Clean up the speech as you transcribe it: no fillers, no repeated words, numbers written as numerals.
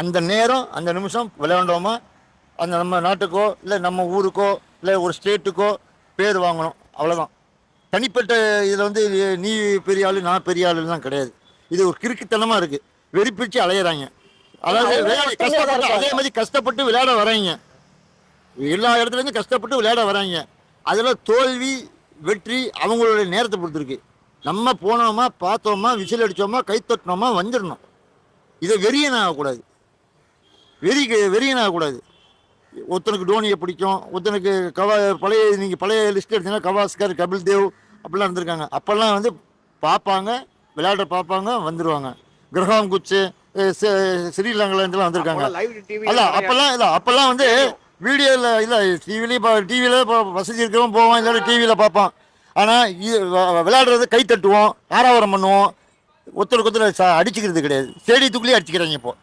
அந்த நேரம் அந்த நிமிஷம் விளையாண்டோமா அந்த நம்ம நாட்டுக்கோ இல்லை நம்ம ஊருக்கோ இல்லை ஒரு ஸ்டேட்டுக்கோ பேர் வாங்கணும், அவ்வளோதான். தனிப்பட்ட இதில் வந்து நீ பெரிய ஆள் நான் பெரிய ஆளுலாம் கிடையாது. இது ஒரு கிறுக்குத்தனமாக இருக்குது, வெறிப்பிடிச்சு அலையிறாங்க. அதாவது கஷ்டப்பட்டு அதே மாதிரி கஷ்டப்பட்டு விளையாட வராங்க, எல்லா இடத்துலேருந்து கஷ்டப்பட்டு விளையாட வராங்க. அதில் தோல்வி வெற்றி அவங்களுடைய நேரத்தை பொறுத்திருக்கு. நம்ம போனோமா பார்த்தோமா விசில் அடித்தோமா கை தட்டினோமா வந்துடணும். இதை வெறியனாகக்கூடாது, வெறியனாகக்கூடாது. ஒருத்தனுக்கு டோனியை பிடிக்கும், ஒருத்தனுக்கு நீங்கள் பழைய லிஸ்ட் எடுத்தீங்கன்னா கவாஸ்கர், கபில் தேவ் அப்படிலாம் இருந்திருக்காங்க. அப்போல்லாம் வந்து பார்ப்பாங்க, விளையாட பார்ப்பாங்க, வந்துடுவாங்க. கிரஹாம் குச்சு ஸ்ரீலங்காலேருந்துலாம் வந்திருக்காங்க. அப்போல்லாம் வந்து வீடியோவில் இல்லை, டிவியில் இப்போ வசதி இருக்கிறவன் போவான், இல்லாட்டி டிவியில் பார்ப்பான். ஆனால் விளையாடுறது கை தட்டுவோம், ஆரவாரம் பண்ணுவோம், ஒருத்தருக்கு ஒருத்தர் அடிச்சுக்கிறது கிடையாது. ஸ்டேடியத்துக்குள்ளேயே அடிச்சுக்கிறாங்க இப்போ.